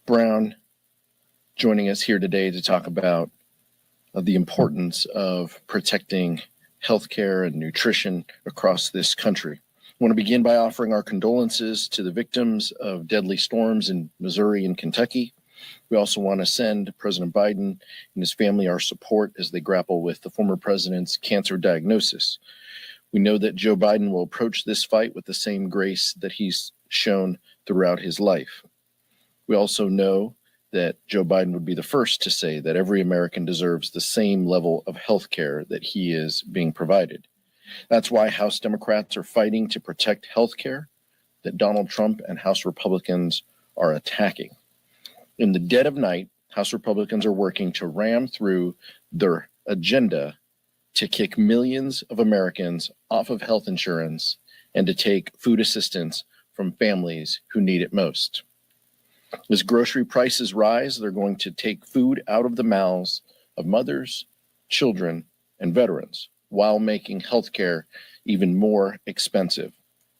Brown joining us here today to talk about the importance of protecting healthcare and nutrition across this country. I want to begin by offering our condolences to the victims of deadly storms in Missouri and Kentucky. We also want to send President Biden and his family our support as they grapple with the former president's cancer diagnosis. We know that Joe Biden will approach this fight with the same grace that he's shown throughout his life. We also know that Joe Biden would be the first to say that every American deserves the same level of health care that he is being provided. That's why House Democrats are fighting to protect health care that Donald Trump and House Republicans are attacking. In the dead of night, House Republicans are working to ram through their agenda to kick millions of Americans off of health insurance and to take food assistance from families who need it most. As grocery prices rise, they're going to take food out of the mouths of mothers, children, and veterans while making healthcare even more expensive,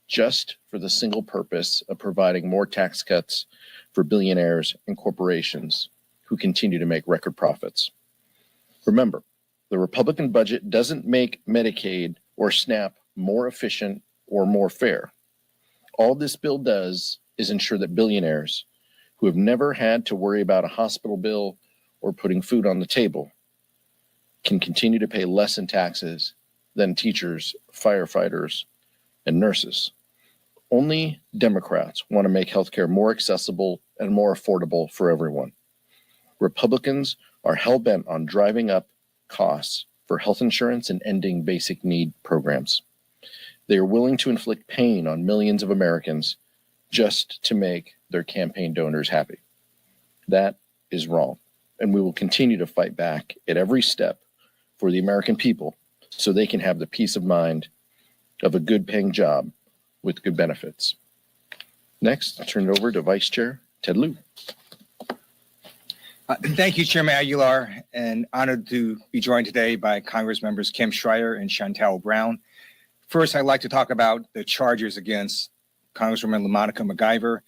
just for the single purpose of providing more tax cuts for billionaires and corporations who continue to make record profits. Remember, the Republican budget doesn't make Medicaid or SNAP more efficient or more fair. All this bill does is ensure that billionaires who have never had to worry about a hospital bill or putting food on the table can continue to pay less in taxes than teachers, firefighters, and nurses. Only Democrats want to make healthcare more accessible and more affordable for everyone. Republicans are hell-bent on driving up costs for health insurance and ending basic need programs. They are willing to inflict pain on millions of Americans just to make their campaign donors happy. That is wrong, and we will continue to fight back at every step for the American people so they can have the peace of mind of a good-paying job with good benefits. Next, I'll turn it over to Vice Chair Ted Lieu. Thank you, Chairman Aguilar, and honored to be joined today by Congress members Kim Schreier and Chantel Brown. First, I'd like to talk about the charges against Congresswoman LaMonica McIver.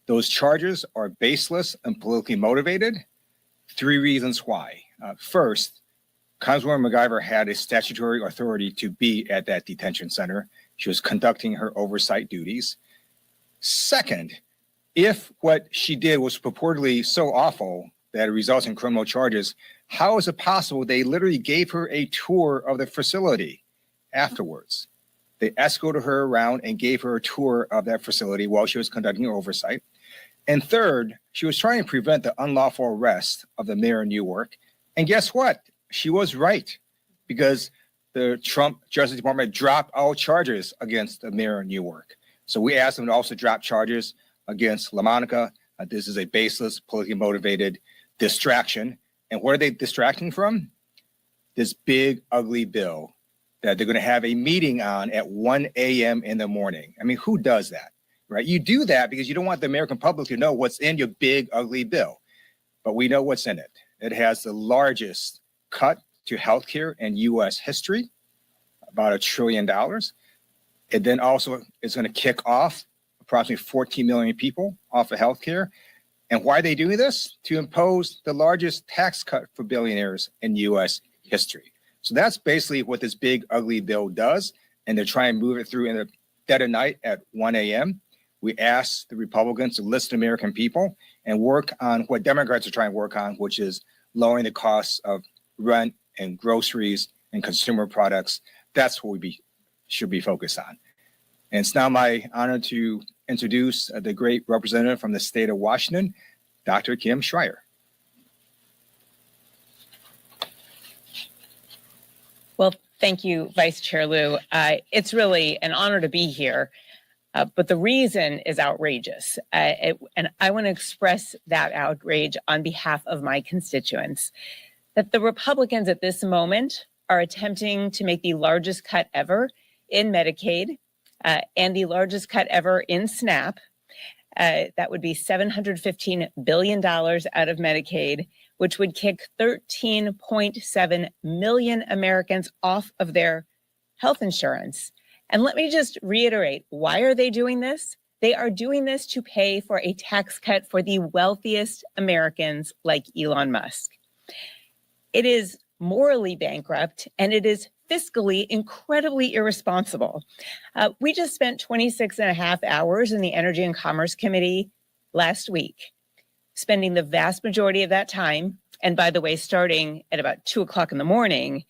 Those charges are baseless and politically motivated. 3 reasons why. First, Congresswoman McIver had a statutory authority to be at that detention center. She was conducting her oversight duties. Second, if what she did was purportedly so awful that it results in criminal charges, how is it possible they literally gave her a tour of the facility afterwards? They escorted her around and gave her a tour of that facility while she was conducting her oversight. And third, she was trying to prevent the unlawful arrest of the mayor of Newark. And guess what? She was right, because the Trump Justice Department dropped all charges against the mayor of Newark. So we asked them to also drop charges against LaMonica. This is a baseless, politically motivated distraction. And what are they distracting from? This big, ugly bill that they're going to have a meeting on at 1 a.m. in the morning. I mean, who does that, right? You do that because you don't want the American public to know what's in your big, ugly bill. But we know what's in it. It has the largest cut to healthcare in U.S. history, about $1 trillion. It then also is going to kick off approximately 14 million people off of healthcare. And why are they doing this? To impose the largest tax cut for billionaires in U.S. history. So that's basically what this big, ugly bill does. And they're trying to move it through in the dead of night at 1 a.m. We asked the Republicans to listen to American people and work on what Democrats are trying to work on, which is lowering the costs of rent and groceries and consumer products. That's what we should be focused on. And it's now my honor to introduce the great representative from the state of Washington, Dr. Kim Schreier. Well, thank you, Vice Chair Lieu. It's really an honor to be here, but the reason is outrageous. And I want to express that outrage on behalf of my constituents, that the Republicans at this moment are attempting to make the largest cut ever in Medicaid and the largest cut ever in SNAP. That would be $715 billion out of Medicaid, which would kick 13.7 million Americans off of their health insurance. And let me just reiterate, why are they doing this? They are doing this to pay for a tax cut for the wealthiest Americans like Elon Musk. It is morally bankrupt, and it is fiscally incredibly irresponsible. We just spent 26 and a half hours in the Energy and Commerce Committee last week, spending the vast majority of that time, and by the way, starting at about 2 o'clock in the morning,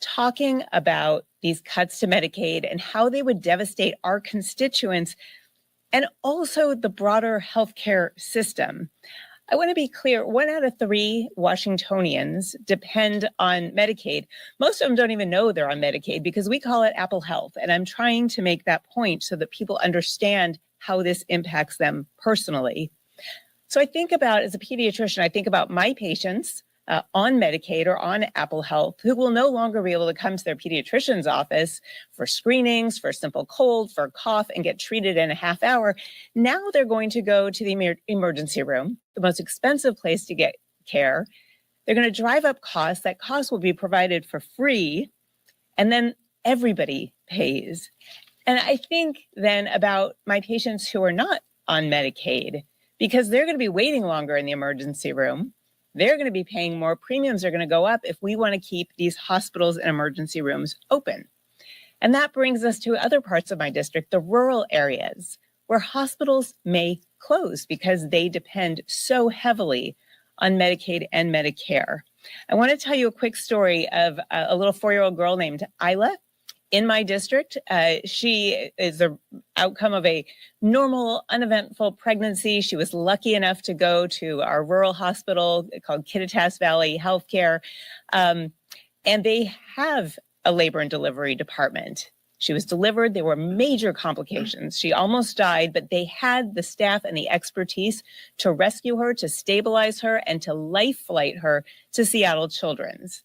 talking about these cuts to Medicaid and how they would devastate our constituents and also the broader healthcare system. I want to be clear, 1 out of 3 Washingtonians depend on Medicaid. Most of them don't even know they're on Medicaid because we call it Apple Health. And I'm trying to make that point so that people understand how this impacts them personally. So I think about, as a pediatrician, I think about my patients on Medicaid or on Apple Health who will no longer be able to come to their pediatrician's office for screenings, for a simple cold, for a cough, and get treated in a half hour. Now they're going to go to the emergency room, the most expensive place to get care. They're going to drive up costs. That cost will be provided for free, and then everybody pays. And I think then about my patients who are not on Medicaid, because they're going to be waiting longer in the emergency room. They're going to be paying more. Premiums are going to go up if we want to keep these hospitals and emergency rooms open. And that brings us to other parts of my district, the rural areas, where hospitals may close because they depend so heavily on Medicaid and Medicare. I want to tell you a quick story of a little 4-year-old girl named Isla in my district. She is the outcome of a normal, uneventful pregnancy. She was lucky enough to go to our rural hospital called Kittitas Valley Healthcare. And they have a labor and delivery department. She was delivered. There were major complications. She almost died, but they had the staff and the expertise to rescue her, to stabilize her, and to life flight her to Seattle Children's.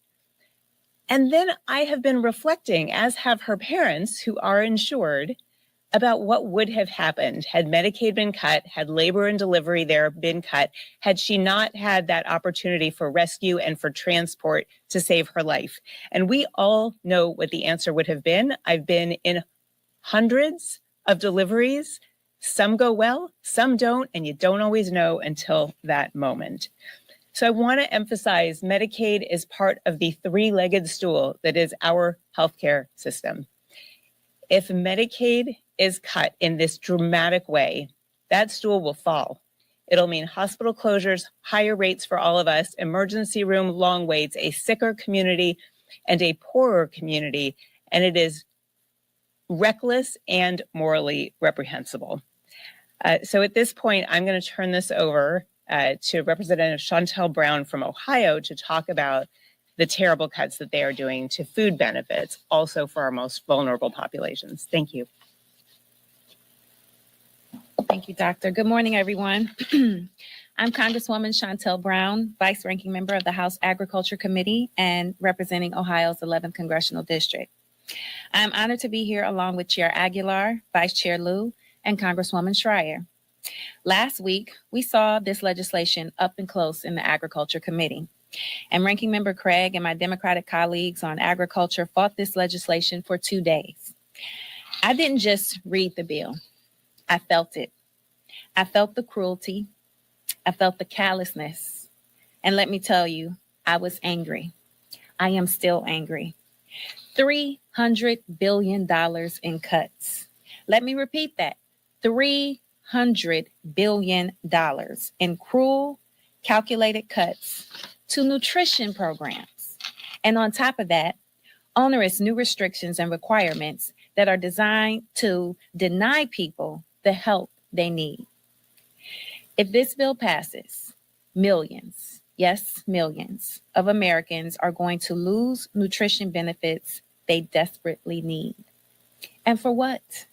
And then I have been reflecting, as have her parents who are insured, about what would have happened had Medicaid been cut, had labor and delivery there been cut, had she not had that opportunity for rescue and for transport to save her life. And we all know what the answer would have been. I've been in hundreds of deliveries. Some go well, some don't, and you don't always know until that moment. So I want to emphasize Medicaid is part of the 3-legged stool that is our healthcare system. If Medicaid is cut in this dramatic way, that stool will fall. It'll mean hospital closures, higher rates for all of us, emergency room long waits, a sicker community and a poorer community, and it is reckless and morally reprehensible. So at this point, I'm going to turn this over to Representative Shontel Brown from Ohio to talk about the terrible cuts that they are doing to food benefits, also for our most vulnerable populations. Thank you. Thank you, Doctor. Good morning, everyone. I'm Congresswoman Shontel Brown, Vice Ranking Member of the House Agriculture Committee and representing Ohio's 11th Congressional District. I'm honored to be here along with Chair Aguilar, Vice Chair Lieu, and Congresswoman Schreier. Last week, we saw this legislation up and close in the Agriculture Committee. And Ranking Member Craig and my Democratic colleagues on agriculture fought this legislation for 2 days. I didn't just read the bill. I felt it. I felt the cruelty. I felt the callousness. And let me tell you, I was angry. I am still angry. $300 billion in cuts. Let me repeat that. $300 billion in cruel, calculated cuts to nutrition programs. And on top of that, onerous new restrictions and requirements that are designed to deny people the help they need. If this bill passes, millions, yes, millions of Americans are going to lose nutrition benefits they desperately need. And for what?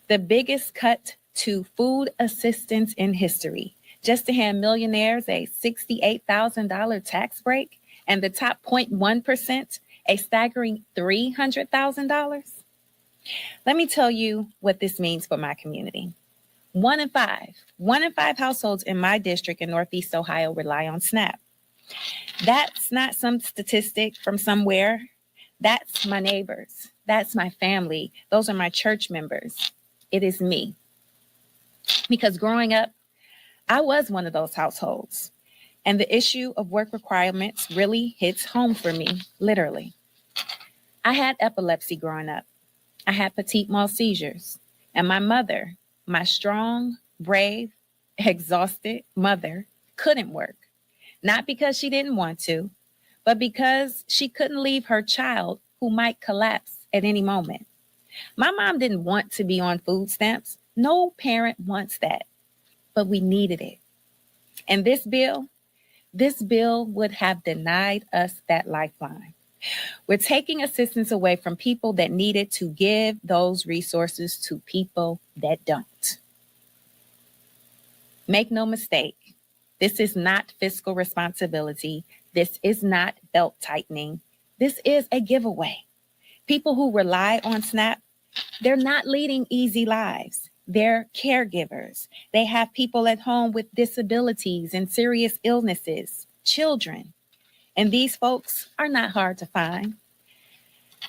The biggest cut to food assistance in history, just to hand millionaires a $68,000 tax break and the top 0.1% a staggering $300,000. Let me tell you what this means for my community. 1 in 5 households in my district in Northeast Ohio rely on SNAP. That's not some statistic from somewhere. That's my neighbors. That's my family. Those are my church members. It is me. Because growing up, I was one of those households. And the issue of work requirements really hits home for me, literally. I had epilepsy growing up. I had petit mal seizures. And my mother, my strong, brave, exhausted mother, couldn't work. Not because she didn't want to, but because she couldn't leave her child who might collapse at any moment. My mom didn't want to be on food stamps. No parent wants that, but we needed it. And this bill would have denied us that lifeline. We're taking assistance away from people that need it to give those resources to people that don't. Make no mistake, this is not fiscal responsibility. This is not belt tightening. This is a giveaway. People who rely on SNAP, they're not leading easy lives. They're caregivers. They have people at home with disabilities and serious illnesses, children. And these folks are not hard to find.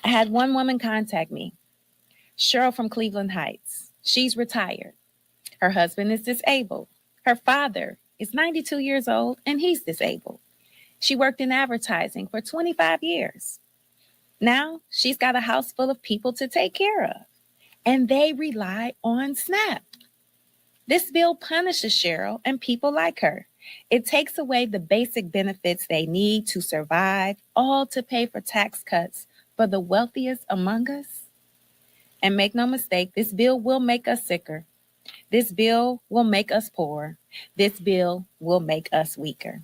I had one woman contact me, Cheryl from Cleveland Heights. She's retired. Her husband is disabled. Her father is 92 years old and he's disabled. She worked in advertising for 25 years. Now she's got a house full of people to take care of, and they rely on SNAP. This bill punishes Cheryl and people like her. It takes away the basic benefits they need to survive, all to pay for tax cuts for the wealthiest among us. And make no mistake, this bill will make us sicker. This bill will make us poor. This bill will make us weaker.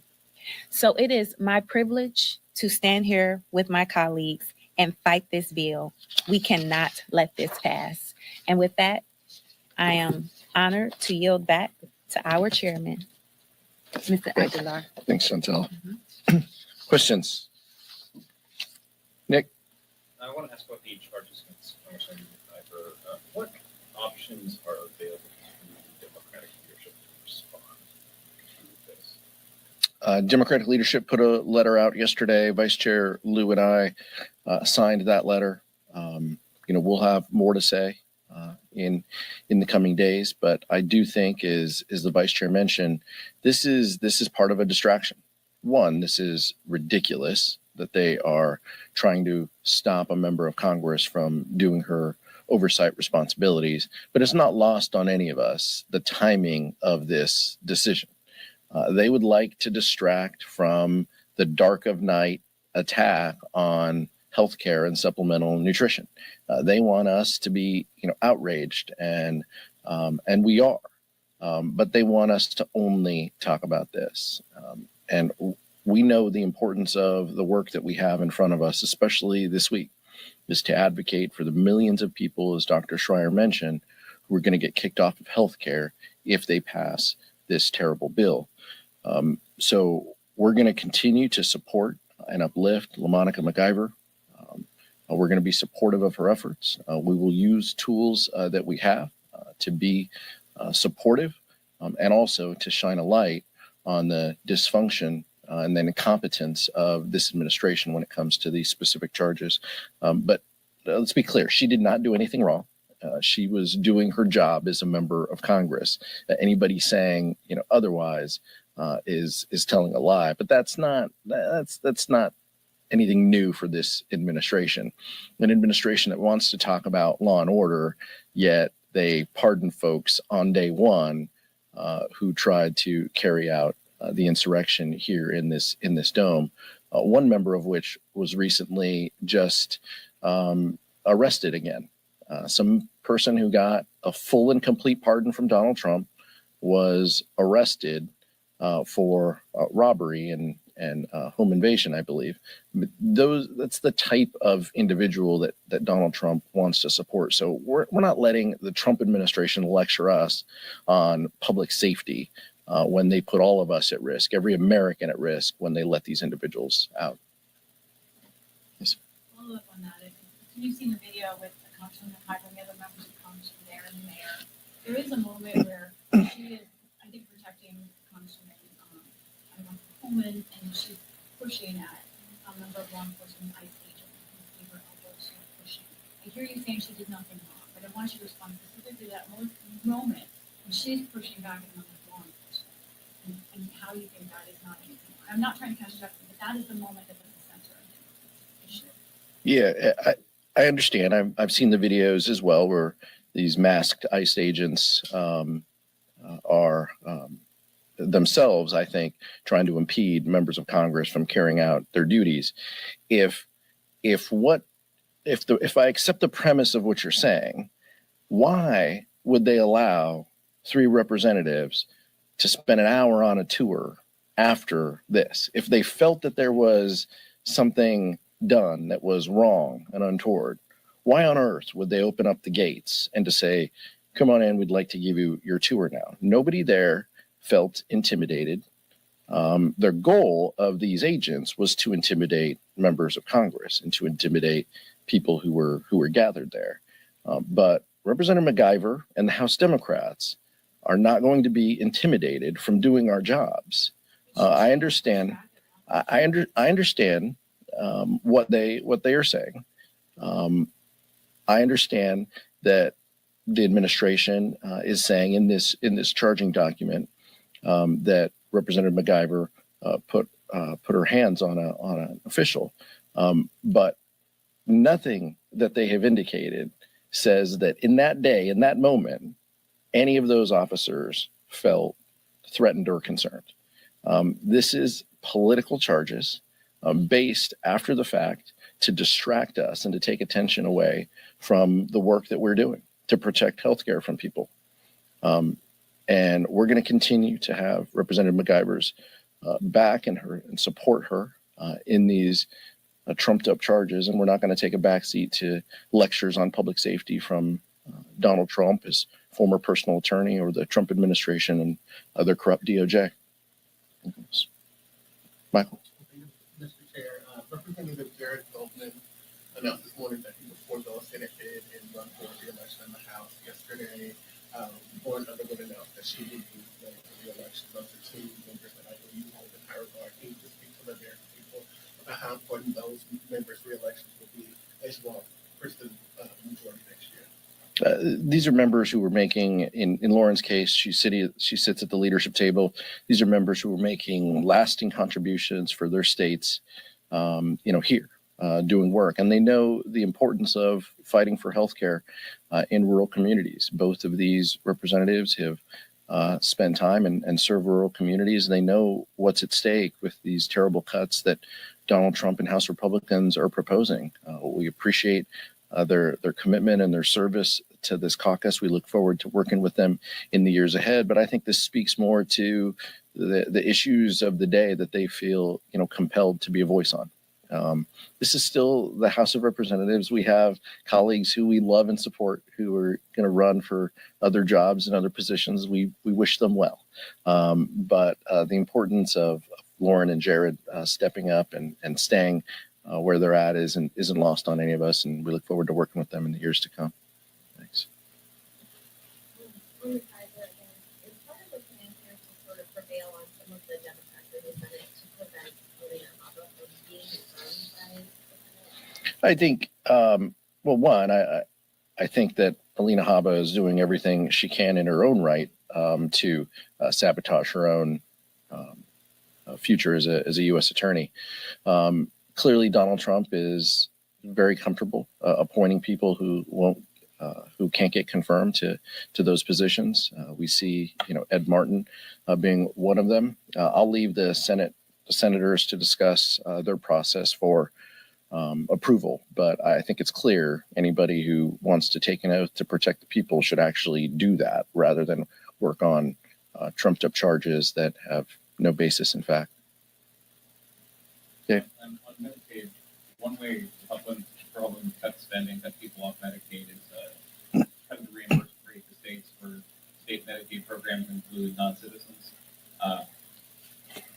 So it is my privilege to stand here with my colleagues and fight this bill. We cannot let this pass. And with that, I am honored to yield back to our chairman, Mr. Aguilar. Thanks, Chantel. Questions? Nick? I want to ask about the charges against Congressman Aguilar. What options are available to the Democratic leadership to respond to this? Democratic leadership put a letter out yesterday. Vice Chair Lieu and I signed that letter. We'll have more to say in the coming days, but I do think, as the Vice Chair mentioned, this is part of a distraction. One, this is ridiculous that they are trying to stop a member of Congress from doing her oversight responsibilities, but it's not lost on any of us the timing of this decision. They would like to distract from the dark of night attack on healthcare and supplemental nutrition. They want us to be, outraged, and we are. But they want us to only talk about this. And we know the importance of the work that we have in front of us, especially this week, is to advocate for the millions of people, as Dr. Schreier mentioned, who are going to get kicked off of healthcare if they pass this terrible bill. So we're going to continue to support and uplift LaMonica McIver. We're going to be supportive of her efforts. We will use tools that we have to be supportive and also to shine a light on the dysfunction and then incompetence of this administration when it comes to these specific charges. But let's be clear, she did not do anything wrong. She was doing her job as a member of Congress. Anybody saying otherwise is telling a lie. But that's not anything new for this administration. An administration that wants to talk about law and order, yet they pardon folks on day one who tried to carry out the insurrection here in this dome. One member of which was recently just arrested again. Some person who got a full and complete pardon from Donald Trump was arrested for robbery and home invasion, I believe. That's the type of individual that Donald Trump wants to support. So we're not letting the Trump administration lecture us on public safety when they put all of us at risk, every American at risk, when they let these individuals out. Yes. Follow up on that. You've seen the video with the Congresswoman McIver and the other members of Congress there and the mayor. There is a moment where she is, I think, protecting Congresswoman Coleman, and she's pushing at a member of law enforcement ICE agent who gave her elbows, so pushing. I hear you saying she did nothing wrong, but I want you to respond specifically to that moment when And she's pushing back on the law enforcement. And how you think that is not anything. I'm not trying to catch up, but that is the moment that is the center of the issue. Yeah, I understand. I've seen the videos as well where these masked ICE agents are themselves, I think, trying to impede members of Congress from carrying out their duties. If I accept the premise of what you're saying, why would they allow 3 representatives to spend an hour on a tour after this? If they felt that there was something done that was wrong and untoward, why on earth would they open up the gates and to say, come on in, we'd like to give you your tour now? Nobody there felt intimidated. Their goal of these agents was to intimidate members of Congress and to intimidate people who were gathered there. But Representative MacIver and the House Democrats are not going to be intimidated from doing our jobs. I understand. I understand what they are saying. I understand that the administration is saying in this charging document that Representative MacIver put her hands on an official, but nothing that they have indicated says that in that day, in that moment, any of those officers felt threatened or concerned. This is political charges based after the fact to distract us and to take attention away from the work that we're doing to protect healthcare from people. And we're going to continue to have Representative MacIver's back and support her in these trumped up charges. And we're not going to take a backseat to lectures on public safety from Donald Trump, his former personal attorney, or the Trump administration and other corrupt DOJ. Michael. Mr. Chair, Representative Jared Goldman announced this morning that he will forego a Senate bid and run for re-election in the House. Yesterday, one other would announce that she would be running for re-election. Those are 2 members that I know you hold in high regard. Can you just speak to the American people about how important those members' re-elections will be as well for the majority next year? These are members who were making, in Lauren's case, she sits at the leadership table. These are members who were making lasting contributions for their states, here, doing work. And they know the importance of fighting for healthcare in rural communities. Both of these representatives have spent time and serve rural communities. They know what's at stake with these terrible cuts that Donald Trump and House Republicans are proposing. We appreciate their commitment and their service to this caucus. We look forward to working with them in the years ahead. But I think this speaks more to the issues of the day that they feel, compelled to be a voice on. This is still the House of Representatives. We have colleagues who we love and support who are going to run for other jobs and other positions. We wish them well. But the importance of Lauren and Jared stepping up and staying where they're at isn't lost on any of us, and we look forward to working with them in the years to come. Thanks. On the Kaiser again, is part of the plan here to sort of prevail on some of the Democrats in the Senate to prevent Alina Habba from being confirmed by the Senate? I think, I think that Alina Habba is doing everything she can in her own right to sabotage her own future as a U.S. attorney. Clearly, Donald Trump is very comfortable appointing people who can't get confirmed to those positions. We see, Ed Martin being one of them. I'll leave the senators to discuss their process for approval, but I think it's clear anybody who wants to take an oath to protect the people should actually do that rather than work on trumped up charges that have no basis in fact. Dave? On Medicaid, one way to help them cut spending, cut people off Medicaid is cutting the reimbursement rate to states for state Medicaid programs include non-citizens.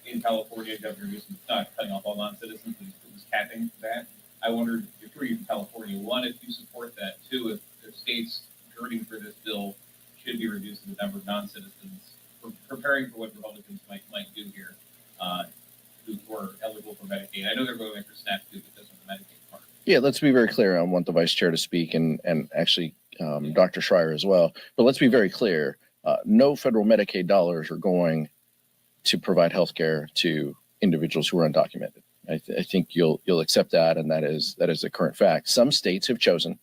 In California, Governor Newsom is not cutting off all non-citizens, but he was capping that. I wondered if you're in California, one, if you support that, two, if states girding for this bill should be reducing the number of non-citizens, preparing for what Republicans might do here, who are eligible for Medicaid. I know they're going for SNAP too because of the Medicaid part. Yeah, let's be very clear. I want the vice chair to speak and actually Dr. Schreier as well. But let's be very clear. no federal Medicaid dollars are going to provide health care to individuals who are undocumented. I think you'll accept that, and that is a current fact. Some states have chosen.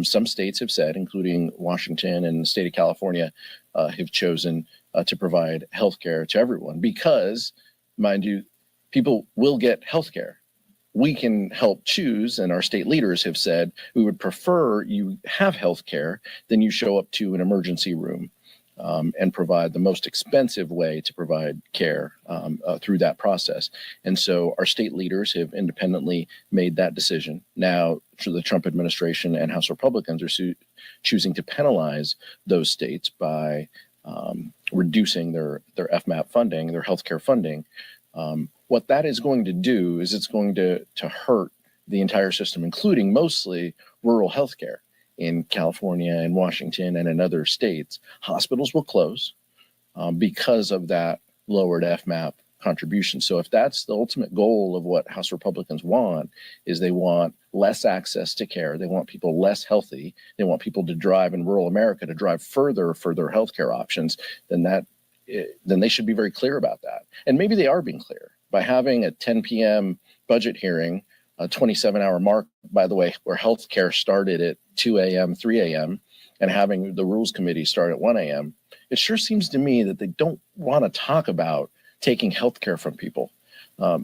Some states have said, including Washington and the state of California, have chosen to provide health care to everyone because, mind you, people will get health care. We can help choose, and our state leaders have said we would prefer you have health care than you show up to an emergency room and provide the most expensive way to provide care through that process. And so our state leaders have independently made that decision. Now, the Trump administration and House Republicans are choosing to penalize those states by reducing their FMAP funding, their healthcare funding. What that is going to do is it's going to hurt the entire system, including mostly rural healthcare. In California and Washington and in other states, hospitals will close because of that lowered FMAP contribution. So if that's the ultimate goal of what House Republicans want, is they want less access to care, they want people less healthy, they want people to drive in rural America to drive further for their healthcare options, then they should be very clear about that. And maybe they are being clear by having a 10 p.m. budget hearing, a 27-hour mark, by the way, where healthcare started at 2 a.m., 3 a.m., and having the Rules Committee start at 1 a.m., it sure seems to me that they don't want to talk about taking healthcare from people.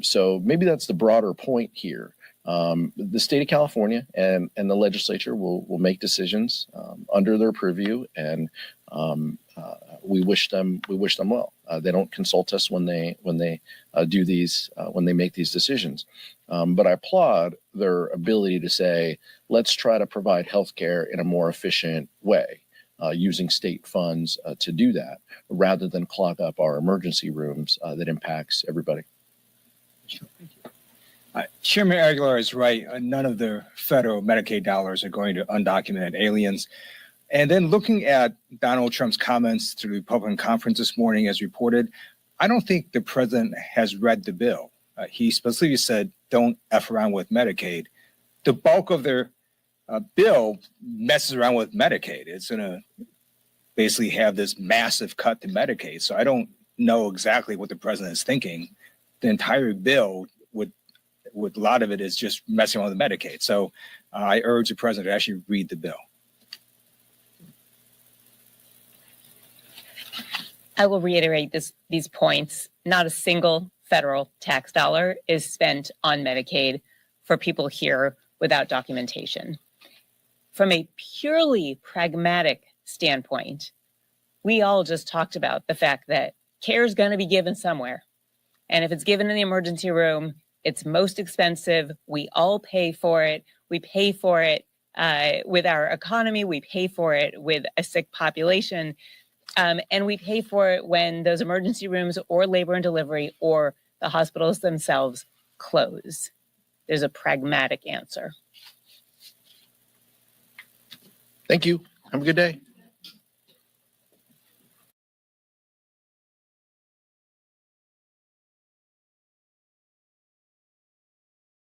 So maybe that's the broader point here. The state of California and the legislature will make decisions under their purview, and we wish them well. They don't consult us when they do these when they make these decisions. But I applaud their ability to say, let's try to provide healthcare in a more efficient way, using state funds to do that, rather than clog up our emergency rooms that impacts everybody. Sure, thank you. Chairman Aguilar is right. None of the federal Medicaid dollars are going to undocumented aliens. And then looking at Donald Trump's comments to the Republican conference this morning, as reported, I don't think the president has read the bill. He specifically said, don't F around with Medicaid. The bulk of their bill messes around with Medicaid. It's going to basically have this massive cut to Medicaid. So I don't know exactly what the president is thinking. The entire bill with a lot of it is just messing around with Medicaid. So I urge the president to actually read the bill. I will reiterate these points. Not a single federal tax dollar is spent on Medicaid for people here without documentation. From a purely pragmatic standpoint, we all just talked about the fact that care is going to be given somewhere. And if it's given in the emergency room, it's most expensive. We all pay for it. We pay for it with our economy. We pay for it with a sick population. And we pay for it when those emergency rooms or labor and delivery or the hospitals themselves close. There's a pragmatic answer. Thank you. Have a good day.